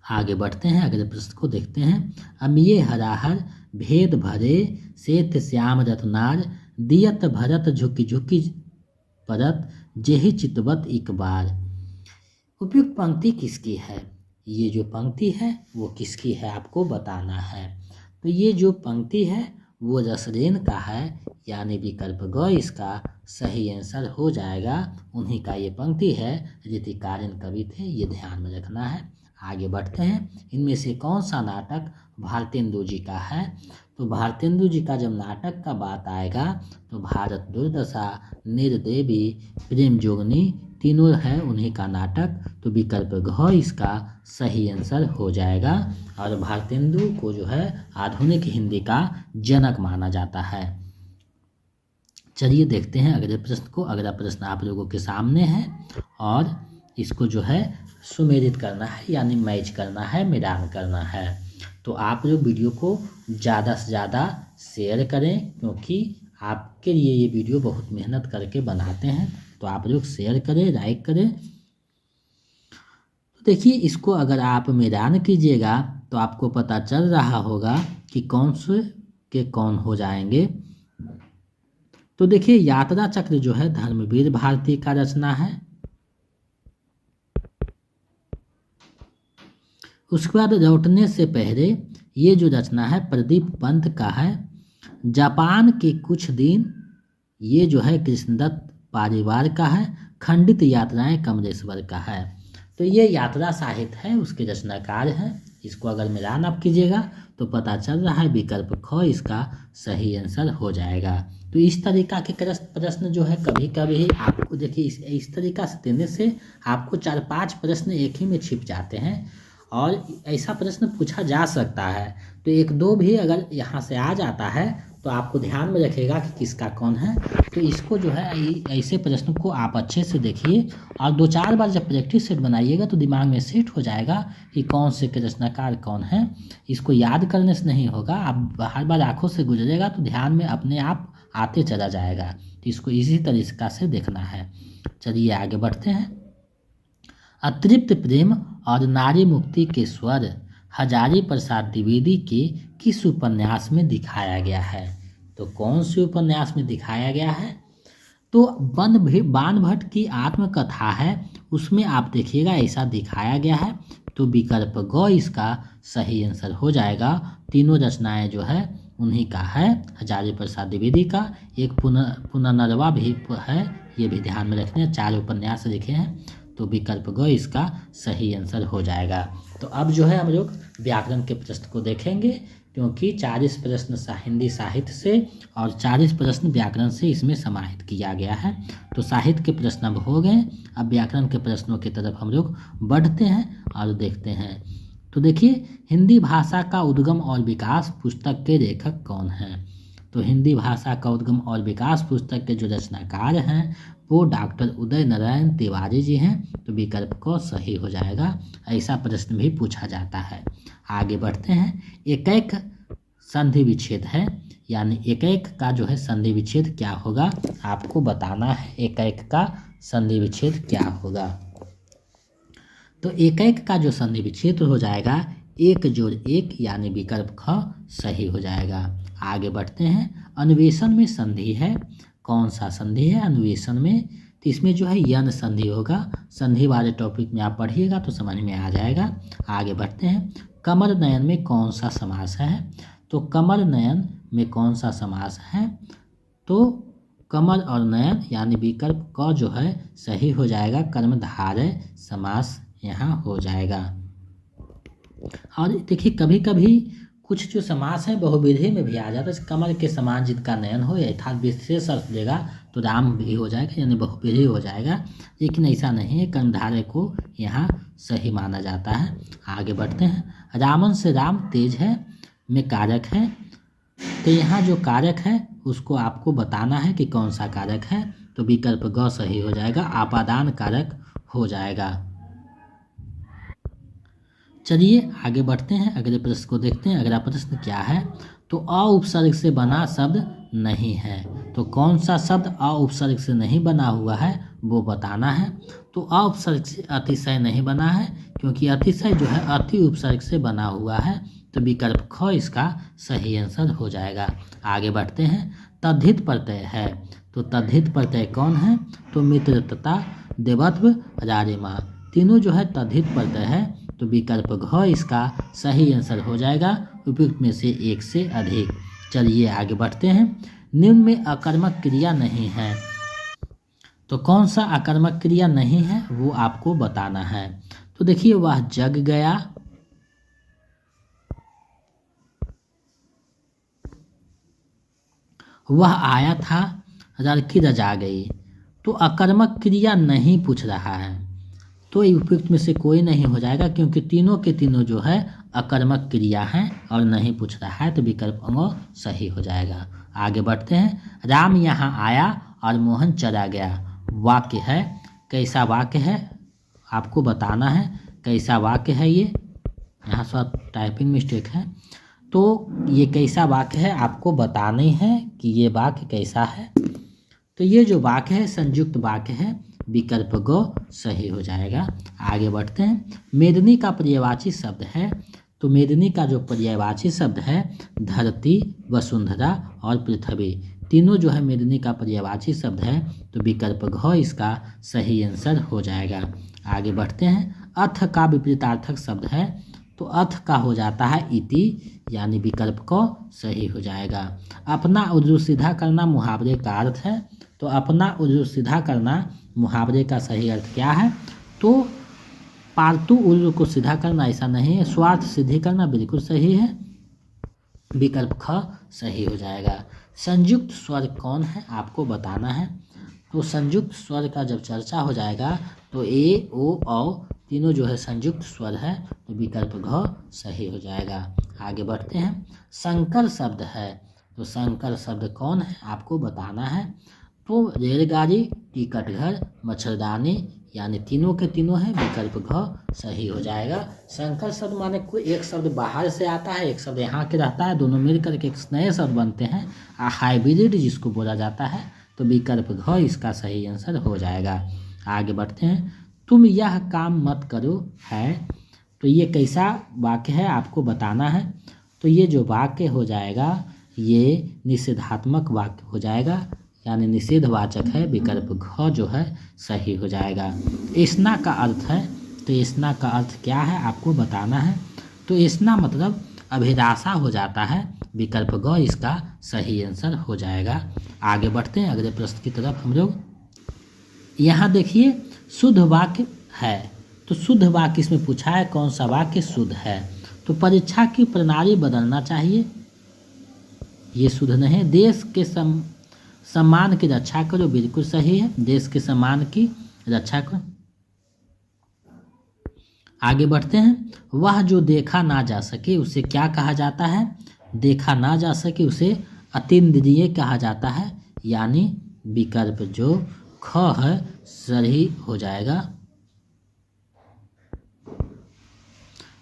आगे बढ़ते हैं, अगले प्रश्न को देखते हैं। अमिये हराहर भेद भरे सेत श्याम रत्नार दियत भरत झुकी झुकी परत जेहि चितवत एक बार। उपयुक्त पंक्ति किसकी है? ये जो पंक्ति है वो किसकी है आपको बताना है। तो ये जो पंक्ति है वो रसरेन का है, यानी विकल्प ग इसका सही आंसर हो जाएगा। उन्हीं का ये पंक्ति है, रीतिकालीन कवि थे, ये ध्यान में रखना है। आगे बढ़ते हैं। इनमें से कौन सा नाटक भारतेंदु जी का है? तो भारतेंदु जी का जब नाटक का बात आएगा तो भारत दुर्दशा, निर्देवी, प्रेम जोगनी तीनों है उन्हीं का नाटक, तो विकल्प घ इसका सही आंसर हो जाएगा। और भारतेंदु को जो है आधुनिक हिंदी का जनक माना जाता है। चलिए देखते हैं अगले प्रश्न को। अगला प्रश्न आप लोगों के सामने है और इसको जो है सुमेलित करना है, यानी मैच करना है, मिलान करना है। तो आप लोग वीडियो को ज़्यादा से ज़्यादा शेयर करें, क्योंकि आपके लिए ये वीडियो बहुत मेहनत करके बनाते हैं, तो आप लोग शेयर करें, लाइक करें। तो देखिए इसको अगर आप मिलान कीजिएगा तो आपको पता चल रहा होगा कि कौन से के कौन हो जाएंगे। तो देखिए यात्रा चक्र जो है धर्मवीर भारती का रचना है। उसके बाद लौटने से पहले ये जो रचना है प्रदीप पंत का है। जापान के कुछ दिन ये जो है कृष्णदत्त पारीवार का है। खंडित यात्राएं कमलेश्वर का है। तो ये यात्रा साहित्य है, उसके रचनाकार हैं। इसको अगर मिलान आप कीजिएगा तो पता चल रहा है विकल्प ख इसका सही आंसर हो जाएगा। तो इस तरीका के प्रश्न जो है कभी कभी आपको देखिए इस तरीका से देने से आपको 4-5 प्रश्न एक ही में छिप जाते हैं और ऐसा प्रश्न पूछा जा सकता है। तो 1-2 भी अगर यहाँ से आ जाता है तो आपको ध्यान में रखेगा कि किसका कौन है। तो इसको जो है ऐसे प्रश्न को आप अच्छे से देखिए और 2-4 बार जब प्रैक्टिस सेट बनाइएगा तो दिमाग में सेट हो जाएगा कि कौन से रचनाकार कौन है। इसको याद करने से नहीं होगा, आप हर बार आँखों से गुजरेगा तो ध्यान में अपने आप आते चला जाएगा। तो इसको इसी तरीका से देखना है। चलिए आगे बढ़ते हैं। अतृप्त प्रेम और नारी मुक्ति के स्वर हजारी प्रसाद द्विवेदी के किस उपन्यास में दिखाया गया है? तो कौन से उपन्यास में दिखाया गया है? तो बाणभट्ट की आत्मकथा है, उसमें आप देखिएगा ऐसा दिखाया गया है। तो विकल्प ग इसका सही आंसर हो जाएगा। तीनों रचनाएं जो है उन्हीं का है, हजारी प्रसाद द्विवेदी का। एक पुनर्नवा भी है, ये भी ध्यान में रखना है। 4 उपन्यास लिखे हैं, तो विकल्प ग इसका सही आंसर हो जाएगा। तो अब जो है हम लोग व्याकरण के प्रश्न को देखेंगे, क्योंकि 40 प्रश्न हिंदी साहित्य से और 40 प्रश्न व्याकरण से इसमें समाहित किया गया है। तो साहित्य के प्रश्न अब हो गए, अब व्याकरण के प्रश्नों की तरफ हम लोग बढ़ते हैं और देखते हैं। तो देखिए हिंदी भाषा का उद्गम और विकास पुस्तक के लेखक कौन हैं? तो हिंदी भाषा का उद्गम और विकास पुस्तक के जो रचनाकार हैं वो डॉक्टर उदय नारायण तिवारी जी हैं। तो विकल्प को सही हो जाएगा। ऐसा प्रश्न भी पूछा जाता है। आगे बढ़ते हैं। एकैक संधि विच्छेद है, यानी एकैक का जो है संधि विच्छेद क्या होगा आपको बताना है। एकैक का संधि विच्छेद क्या होगा? तो एकैक का जो संधि विच्छेद हो जाएगा 1+1, यानी विकल्प ख सही हो जाएगा। आगे बढ़ते हैं। अन्वेषण में संधि है, कौन सा संधि है अन्वेषण में? तो इसमें जो है यन संधि होगा। संधि वाले टॉपिक में आप पढ़िएगा तो समझ में आ जाएगा। आगे बढ़ते हैं। कमर नयन में कौन सा समास है? तो कमर नयन में कौन सा समास है? तो कमर और नयन यानी विकल्प क जो है सही हो जाएगा। कर्मधारय समास यहाँ हो जाएगा। और देखिए कभी कभी कुछ जो समास है बहुविधि में भी आ जाता है। कमल के समान जिनका नयन हो, अर्थात विशेष अर्थ देगा तो राम भी हो जाएगा, यानी बहुविधि हो जाएगा। लेकिन ऐसा नहीं है, कर्मधारय को यहाँ सही माना जाता है। आगे बढ़ते हैं। रामन से राम तेज है में कारक है, तो यहाँ जो कारक है उसको आपको बताना है कि कौन सा कारक है। तो विकल्प ग सही हो जाएगा, आपादान कारक हो जाएगा। चलिए आगे बढ़ते हैं, अगले प्रश्न को देखते हैं। अगला प्रश्न क्या है? तो अ उपसर्ग से बना शब्द नहीं है। तो कौन सा शब्द अ उपसर्ग से नहीं बना हुआ है वो बताना है। तो अ उपसर्ग से अतिशय नहीं बना है, क्योंकि अतिशय जो है अति उपसर्ग से बना हुआ है। तो विकल्प ख इसका सही आंसर हो जाएगा। आगे बढ़ते हैं। तद्धित प्रत्यय है, तो तद्धित प्रत्यय कौन है? तो मित्रता, देवत्व, रारिमा, तीनों जो है तद्धित प्रत्यय है। तो विकल्प घ इसका सही आंसर हो जाएगा, उपयुक्त में से एक से अधिक। चलिए आगे बढ़ते हैं। निम्न में अकर्मक क्रिया नहीं है, तो कौन सा अकर्मक क्रिया नहीं है वो आपको बताना है। तो देखिए, वह जग गया, वह आया था, लड़की रजा गई। तो अकर्मक क्रिया नहीं पूछ रहा है, तो उपयुक्त में से कोई नहीं हो जाएगा, क्योंकि तीनों के तीनों जो है अकर्मक क्रिया हैं और नहीं पूछ रहा है। तो विकल्प अंग सही हो जाएगा। आगे बढ़ते हैं। राम यहाँ आया और मोहन चला गया, वाक्य है, कैसा वाक्य है आपको बताना है। कैसा वाक्य है ये? यहाँ सब टाइपिंग मिस्टेक है। तो ये कैसा वाक्य है आपको बताने है कि ये वाक्य कैसा है। तो ये जो वाक्य है संयुक्त वाक्य है, विकल्प ग सही हो जाएगा। आगे बढ़ते हैं। मेदिनी का पर्यायवाची शब्द है, तो मेदिनी का जो पर्यायवाची शब्द है धरती, वसुंधरा और पृथ्वी, तीनों जो है मेदिनी का पर्यायवाची शब्द है। तो विकल्प घ इसका सही आंसर हो जाएगा। आगे बढ़ते हैं। अथ का विपरीतार्थक शब्द है, तो अथ का हो जाता है इति, यानी विकल्प को सही हो जाएगा। अपना उर्दू सीधा करना मुहावरे का अर्थ है, तो अपना उर्दू सीधा करना मुहावरे का सही अर्थ क्या है? तो पालतू उर्दू को सीधा करना ऐसा नहीं है, स्वार्थ सिद्धि करना बिल्कुल सही है, विकल्प ख सही हो जाएगा। संयुक्त स्वर कौन है आपको बताना है। तो संयुक्त स्वर का जब चर्चा हो जाएगा तो ए, ओ, औ तीनों जो है संयुक्त स्वर है, तो विकल्प घ सही हो जाएगा। आगे बढ़ते हैं। संकर शब्द है, तो संकर शब्द कौन है आपको बताना है। तो रेलगाड़ी, टिकट घर, मच्छरदानी, यानी तीनों के तीनों है, विकल्प घ सही हो जाएगा। संकर शब्द माने कोई एक शब्द बाहर से आता है, एक शब्द यहाँ के रहता है, दोनों मिल करके एक नए शब्द बनते हैं, हाइब्रिड जिसको बोला जाता है। तो विकल्प घ इसका सही आंसर हो जाएगा। आगे बढ़ते हैं। तुम यह काम मत करो है, तो ये कैसा वाक्य है आपको बताना है। तो ये जो वाक्य हो जाएगा ये निषेधात्मक वाक्य हो जाएगा, यानी निषेधवाचक है, विकल्प घ जो है सही हो जाएगा। ऐसना का अर्थ है, तो ऐसना का अर्थ क्या है आपको बताना है। तो ऐसना मतलब अभिलाषा हो जाता है, विकल्प ग इसका सही आंसर हो जाएगा। आगे बढ़ते हैं अगले प्रश्न की तरफ हम लोग। यहाँ देखिए शुद्ध वाक्य है, तो शुद्ध वाक्य इसमें पूछा है कौन सा वाक्य शुद्ध है। तो परीक्षा की प्रणाली बदलना चाहिए, ये शुद्ध नहीं। देश के सम्मान की रक्षा करो, बिल्कुल सही है, देश के सम्मान की रक्षा करो। आगे बढ़ते हैं। वह जो देखा ना जा सके उसे क्या कहा जाता है। देखा ना जा सके उसे अतीन्द्रिय कहा जाता है, यानी विकल्प जो ख है सही हो जाएगा।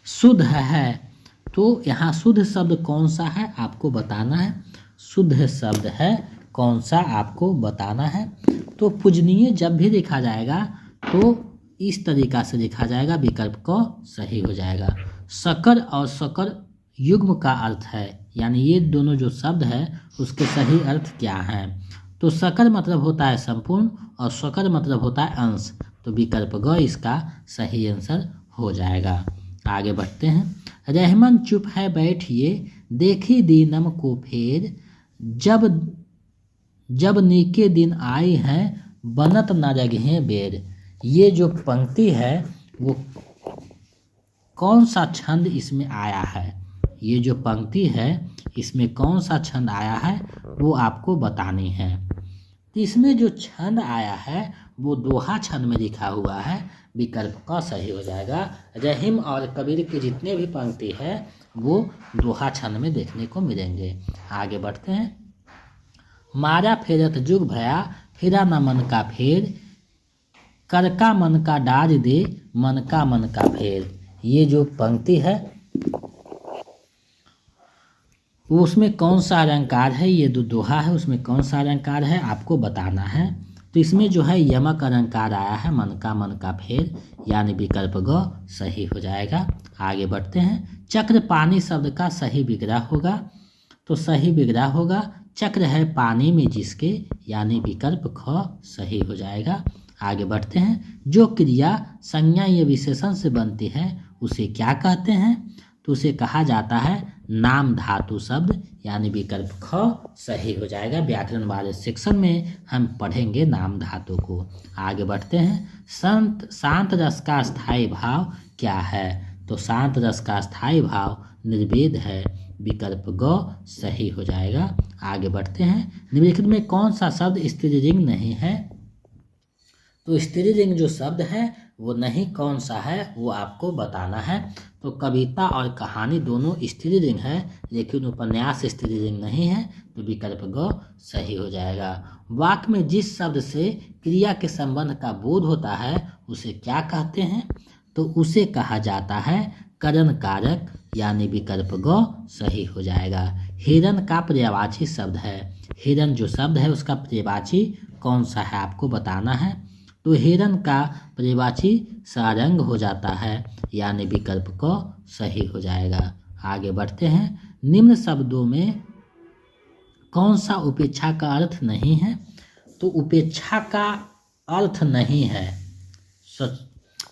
शुद्ध है, तो यहाँ शुद्ध शब्द कौन सा है आपको बताना है। शुद्ध शब्द है कौन सा आपको बताना है। तो पूजनीय जब भी लिखा जाएगा तो इस तरीका से लिखा जाएगा, विकल्प क सही हो जाएगा। शकर और शकर युग्म का अर्थ है, यानी ये दोनों जो शब्द है उसके सही अर्थ क्या हैं। तो शकर मतलब होता है संपूर्ण और शकर मतलब होता है अंश, तो विकल्प ग इसका सही आंसर हो जाएगा। आगे बढ़ते हैं। रहमन चुप है बैठिए, देखी दीनम को फेर, जब नीके दिन आए हैं, बनत न रगहें बेर। ये जो पंक्ति है वो कौन सा छंद इसमें आया है, ये जो पंक्ति है इसमें कौन सा छंद आया है वो आपको बतानी है। तो इसमें जो छंद आया है वो दोहा छंद में लिखा हुआ है, विकल्प का सही हो जाएगा। रहीम और कबीर के जितने भी पंक्ति है वो दोहा छंद में देखने को मिलेंगे। आगे बढ़ते हैं। मारा फेरत जुग भया, फिरा न मन का फेर, कर का मन का डाज दे, मन का फेर। ये जो पंक्ति है उसमें कौन सा अलंकार है, ये जो दोहा है उसमें कौन सा अलंकार है आपको बताना है। तो इसमें जो है यमक अलंकार आया है, मन का फेर, यानी विकल्प ग सही हो जाएगा। आगे बढ़ते हैं। चक्र पानी शब्द का सही विग्रह होगा, तो सही विग्रह होगा चक्र है पानी में जिसके, यानी विकल्प ख सही हो जाएगा। आगे बढ़ते हैं। जो क्रिया संज्ञा या विशेषण से बनती है उसे क्या कहते हैं, तो उसे कहा जाता है नाम धातु शब्द, यानी विकल्प ख सही हो जाएगा। व्याकरण वाले सेक्शन में हम पढ़ेंगे नाम धातु को। आगे बढ़ते हैं। शांत रस का स्थायी भाव क्या है, तो शांत रस का स्थायी भाव निर्वेद है, विकल्प ग सही हो जाएगा। आगे बढ़ते हैं। निम्नलिखित में कौन सा शब्द स्त्रीलिंग नहीं है, तो स्त्रीलिंग जो शब्द है वो नहीं कौन सा है वो आपको बताना है। तो कविता और कहानी दोनों स्त्रीलिंग है, लेकिन उपन्यास स्त्रीलिंग नहीं है, तो विकल्प ग सही हो जाएगा। वाक्य में जिस शब्द से क्रिया के संबंध का बोध होता है उसे क्या कहते हैं, तो उसे कहा जाता है करण कारक, यानी विकल्प ग सही हो जाएगा। हिरण का पर्यायवाची शब्द है, हिरण जो शब्द है उसका पर्यायवाची कौन सा है आपको बताना है। तो हिरण का पर्यायवाची सारंग हो जाता है, यानी विकल्प क सही हो जाएगा। आगे बढ़ते हैं। निम्न शब्दों में कौन सा उपेक्षा का अर्थ नहीं है, तो उपेक्षा का अर्थ नहीं है,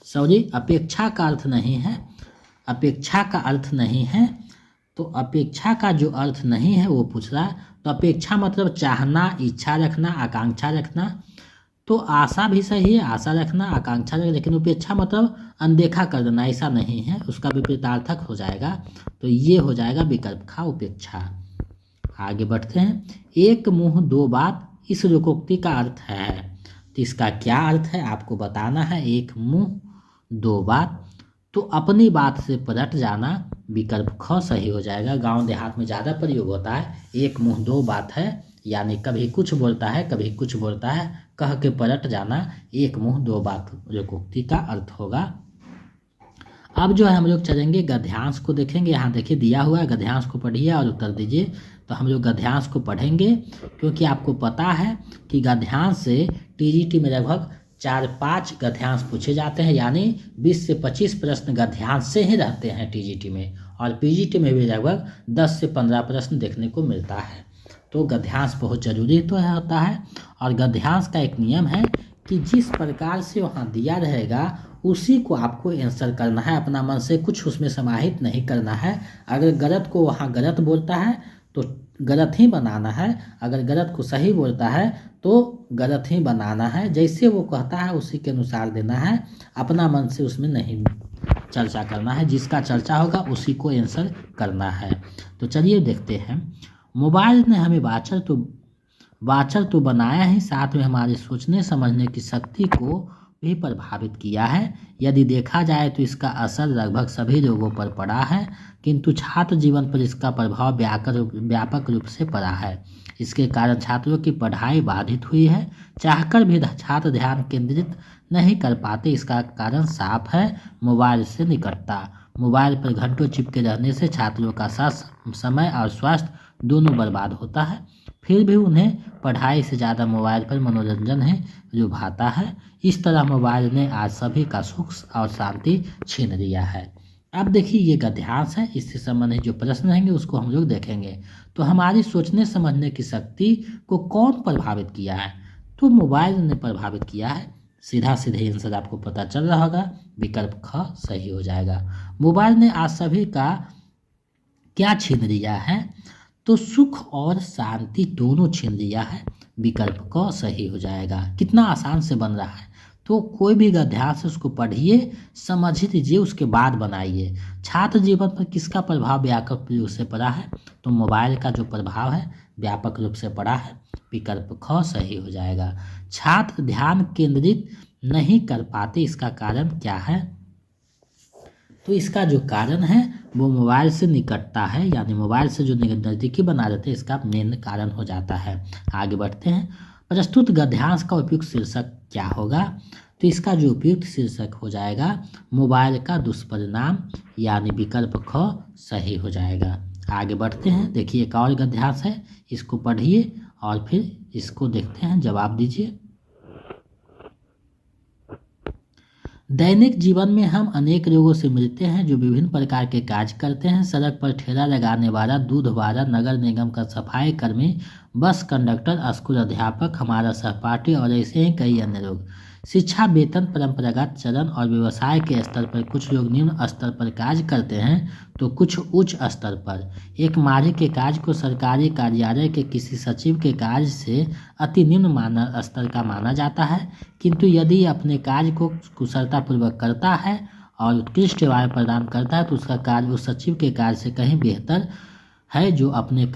सॉरी अपेक्षा का अर्थ नहीं है, अपेक्षा का अर्थ नहीं है। तो अपेक्षा का जो अर्थ नहीं है वो पूछ रहा है। तो अपेक्षा मतलब चाहना, इच्छा रखना, आकांक्षा रखना, तो आशा भी सही है, आशा रखना, आकांक्षा रखना, लेकिन उपेक्षा मतलब अनदेखा कर देना, ऐसा नहीं है, उसका विपरीतार्थक हो जाएगा। तो ये हो जाएगा विकल्प खा उपेक्षा। आगे बढ़ते हैं। एक मुंह दो बात इस लोकोक्ति का अर्थ है, तो इसका क्या अर्थ है आपको बताना है। एक मुंह दो बात, तो अपनी बात से पलट जाना, विकल्प ख सही हो जाएगा। गांव देहात में ज़्यादा प्रयोग होता है। एक मुंह दो बात है, यानी कभी कुछ बोलता है कभी कुछ बोलता है, कह के पलट जाना एक मुंह दो बात लोकोक्ति का अर्थ होगा। अब जो है हम लोग चलेंगे गद्यांश को देखेंगे। यहाँ देखिए दिया हुआ है, गद्यांश को पढ़िए और उत्तर दीजिए। तो हम लोग गद्यांश को पढ़ेंगे क्योंकि आपको पता है कि गद्यांश से टीजीटी में लगभग 4-5 गद्यांश पूछे जाते हैं, यानी 20 से 25 प्रश्न गद्यांश से ही रहते हैं टीजीटी में, और पीजीटी में भी लगभग 10 से 15 प्रश्न देखने को मिलता है। तो गद्यांश बहुत जरूरी तो है होता है। और गद्यांश का एक नियम है कि जिस प्रकार से वहाँ दिया रहेगा उसी को आपको आंसर करना है, अपना मन से कुछ उसमें समाहित नहीं करना है। अगर गलत को वहाँ गलत बोलता है तो गलत ही बनाना है, अगर गलत को सही बोलता है तो गलत ही बनाना है, जैसे वो कहता है उसी के अनुसार देना है, अपना मन से उसमें नहीं चर्चा करना है, जिसका चर्चा होगा उसी को आंसर करना है। तो चलिए देखते हैं। मोबाइल ने हमें वाचर तो बनाया ही, साथ में हमारे सोचने समझने की शक्ति को भी प्रभावित किया है। यदि देखा जाए तो इसका असर लगभग सभी लोगों पर पड़ा है, किंतु छात्र जीवन पर इसका प्रभाव व्यापक रूप से पड़ा है। इसके कारण छात्रों की पढ़ाई बाधित हुई है। चाहकर भी छात्र ध्यान केंद्रित नहीं कर पाते। इसका कारण साफ है, मोबाइल से निकटता। मोबाइल पर घंटों चिपके रहने से छात्रों का समय और स्वास्थ्य दोनों बर्बाद होता है। फिर भी उन्हें पढ़ाई से ज़्यादा मोबाइल पर मनोरंजन है जो भाता है। इस तरह मोबाइल ने आज सभी का सुख और शांति छीन लिया है। अब देखिए ये गद्यांश है, इससे संबंधित जो प्रश्न रहेंगे उसको हम लोग देखेंगे। तो हमारी सोचने समझने की शक्ति को कौन प्रभावित किया है? तो मोबाइल ने प्रभावित किया है। सीधा सीधे आंसर आपको पता चल रहा होगा, विकल्प ख सही हो जाएगा। मोबाइल ने आज सभी का क्या छीन लिया है? तो सुख और शांति दोनों छीन लिया है। विकल्प क सही हो जाएगा। कितना आसान से बन रहा है। तो कोई भी गद्यांश है उसको पढ़िए, समझ लीजिए, उसके बाद बनाइए। छात्र जीवन पर किसका प्रभाव व्यापक रूप से पड़ा है? तो मोबाइल का जो प्रभाव है व्यापक रूप से पड़ा है। विकल्प ख सही हो जाएगा। छात्र ध्यान केंद्रित नहीं कर पाते, इसका कारण क्या है? तो इसका जो कारण है वो मोबाइल से निकटता है, यानी मोबाइल से जो नज़दीकी बना देते हैं, इसका मेन कारण हो जाता है। आगे बढ़ते हैं। प्रस्तुत गद्यांश का उपयुक्त शीर्षक क्या होगा? तो इसका जो उपयुक्त शीर्षक हो जाएगा मोबाइल का दुष्परिणाम, यानी विकल्प ख सही हो जाएगा। आगे बढ़ते हैं। देखिए एक और गद्यांश है, इसको पढ़िए और फिर इसको देखते हैं, जवाब दीजिए। दैनिक जीवन में हम अनेक लोगों से मिलते हैं जो विभिन्न प्रकार के कार्य करते हैं। सड़क पर ठेला लगाने वाला, दूध वाला, नगर निगम का सफाई कर्मी, बस कंडक्टर, स्कूल अध्यापक, हमारा सहपाठी और ऐसे ही कई अन्य लोग। शिक्षा, वेतन, परंपरागत चलन और व्यवसाय के स्तर पर कुछ लोग निम्न स्तर पर कार्य करते हैं तो कुछ उच्च स्तर पर। एक माली के कार्य को सरकारी कार्यालय के किसी सचिव के कार्य से अति निम्न स्तर का माना जाता है, किंतु यदि अपने कार्य को कुशलतापूर्वक करता है और उत्कृष्ट सेवाएं प्रदान करता है तो उसका कार्य उस सचिव के कार्य से कहीं बेहतर है जो अपने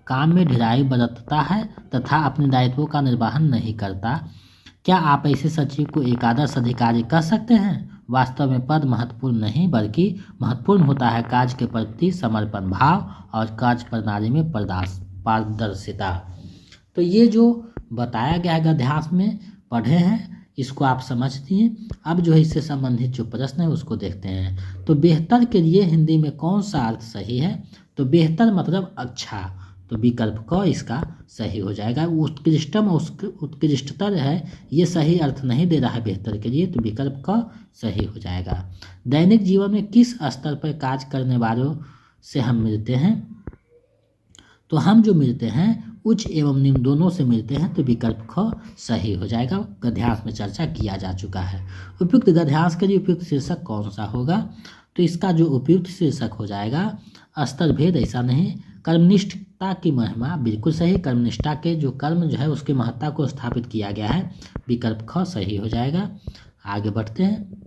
काम में ढिलाई बरतता है तथा अपने दायित्वों का निर्वहन नहीं करता। क्या आप ऐसे सचिव को एक आदर्श अधिकारी कह सकते हैं? वास्तव में पद महत्वपूर्ण नहीं, बल्कि महत्वपूर्ण होता है कार्य के प्रति समर्पण भाव और कार्य प्रणाली में पारदर्शिता। तो ये जो बताया गया गद्यांश में पढ़े हैं, इसको आप समझ दिए। अब जो है इससे संबंधित जो प्रश्न है उसको देखते हैं। तो बेहतर के लिए हिंदी में कौन सा अर्थ सही है? तो बेहतर मतलब अच्छा, तो विकल्प क इसका सही हो जाएगा। उत्कृष्टम उत्कृष्टतर है, ये सही अर्थ नहीं दे रहा है बेहतर के लिए, तो विकल्प क सही हो जाएगा। दैनिक जीवन में किस स्तर पर कार्य करने वालों से हम मिलते हैं? तो हम जो मिलते हैं उच्च एवं निम्न दोनों से मिलते हैं, तो विकल्प ख सही हो जाएगा। गद्यांश में चर्चा किया जा चुका है। उपयुक्त गद्यांश के लिए उपयुक्त शीर्षक कौन सा होगा? तो इसका जो उपयुक्त शीर्षक हो जाएगा स्तर भेद ऐसा नहीं, कर्मनिष्ठता की महिमा, बिल्कुल सही। कर्मनिष्ठा के जो कर्म जो है उसकी महत्ता को स्थापित किया गया है, विकल्प ख सही हो जाएगा। आगे बढ़ते हैं।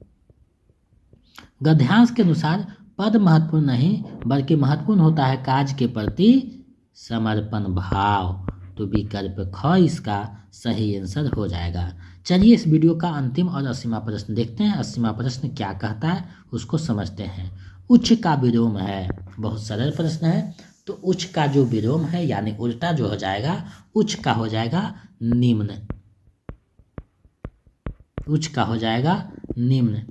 गद्यांश के अनुसार पद महत्वपूर्ण नहीं बल्कि महत्वपूर्ण होता है कार्य के प्रति समर्पण भाव, तो विकल्प ख इसका सही आंसर हो जाएगा। चलिए इस वीडियो का अंतिम और 80वां प्रश्न देखते हैं। 80वां प्रश्न क्या कहता है उसको समझते हैं। उच्च का विलोम है, बहुत सरल प्रश्न है। तो उच्च का जो विलोम है यानी उल्टा जो हो जाएगा, उच्च का हो जाएगा निम्न, उच्च का हो जाएगा निम्न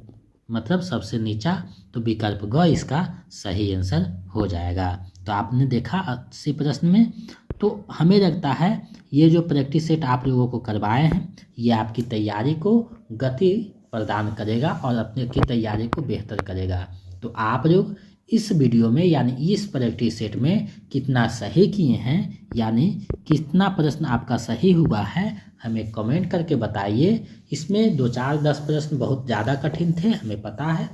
मतलब सबसे नीचा, तो विकल्प ग इसका सही आंसर हो जाएगा। तो आपने देखा 80 प्रश्न में, तो हमें लगता है ये जो प्रैक्टिस सेट आप लोगों को करवाए हैं ये आपकी तैयारी को गति प्रदान करेगा और अपने की तैयारी को बेहतर करेगा। तो आप लोग इस वीडियो में यानी इस प्रैक्टिस सेट में कितना सही किए हैं, यानी कितना प्रश्न आपका सही हुआ है, हमें कमेंट करके बताइए। इसमें 2, 4, 10 प्रश्न बहुत ज़्यादा कठिन थे, हमें पता है।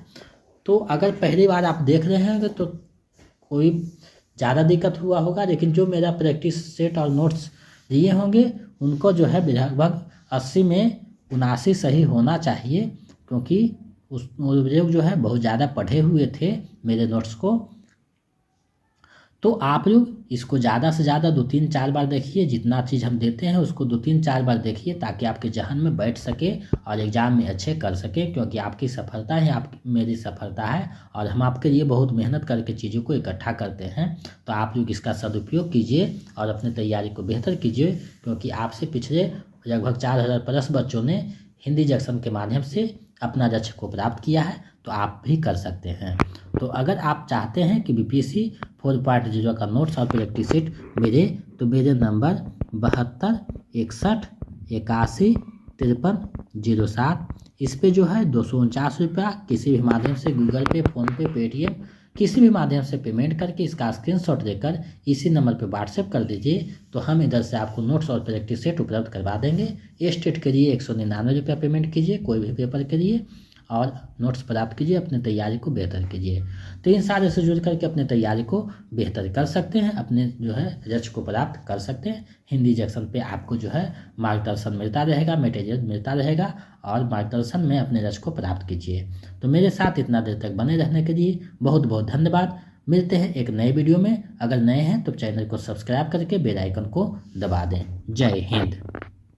तो अगर पहली बार आप देख रहे हैं तो कोई ज़्यादा दिक्कत हुआ होगा, लेकिन जो मेरा प्रैक्टिस सेट और नोट्स लिए होंगे उनको जो है लगभग 80 में 79 सही होना चाहिए, क्योंकि वो लोग जो है बहुत ज़्यादा पढ़े हुए थे मेरे नोट्स को। तो आप लोग इसको ज़्यादा से ज़्यादा 2-3-4 बार देखिए, जितना चीज़ हम देते हैं उसको 2-3-4 बार देखिए, ताकि आपके जहन में बैठ सके और एग्ज़ाम में अच्छे कर सके, क्योंकि आपकी सफलता ही आप मेरी सफलता है और हम आपके लिए बहुत मेहनत करके चीज़ों को इकट्ठा करते हैं। तो आप लोग इसका सदुपयोग कीजिए और अपनी तैयारी को बेहतर कीजिए, क्योंकि आपसे पिछले लगभग 4000 प्लस बच्चों ने हिंदी जंक्शन के माध्यम से अपना लक्ष्य को प्राप्त किया है, तो आप भी कर सकते हैं। तो अगर आप चाहते हैं कि BPSC 4.0 का नोट्स और प्रैक्टिस सेट मिले, तो मेरे नंबर 72 61 81 53 07, इस पे जो है 249 रुपया किसी भी माध्यम से गूगल पे, फ़ोनपे, पेटीएम किसी भी माध्यम से पेमेंट करके इसका स्क्रीनशॉट लेकर इसी नंबर पे व्हाट्सएप कर दीजिए, तो हम इधर से आपको नोट्स और प्रैक्टिस सेट उपलब्ध करवा देंगे। स्टेट के लिए 199 रुपया पेमेंट कीजिए कोई भी पेपर के लिए, और नोट्स प्राप्त कीजिए, अपनी तैयारी को बेहतर कीजिए। तो इन सारे से जुड़ करके अपनी तैयारी को बेहतर कर सकते हैं, अपने जो है लक्ष्य को प्राप्त कर सकते हैं। हिंदी जंक्शन पे आपको जो है मार्गदर्शन मिलता रहेगा, मटेरियल मिलता रहेगा, और मार्गदर्शन में अपने लक्ष्य को प्राप्त कीजिए। तो मेरे साथ इतना देर तक बने रहने के लिए बहुत बहुत धन्यवाद। मिलते हैं एक नए वीडियो में। अगर नए हैं तो चैनल को सब्सक्राइब करके बेल आइकन को दबा दें। जय हिंद।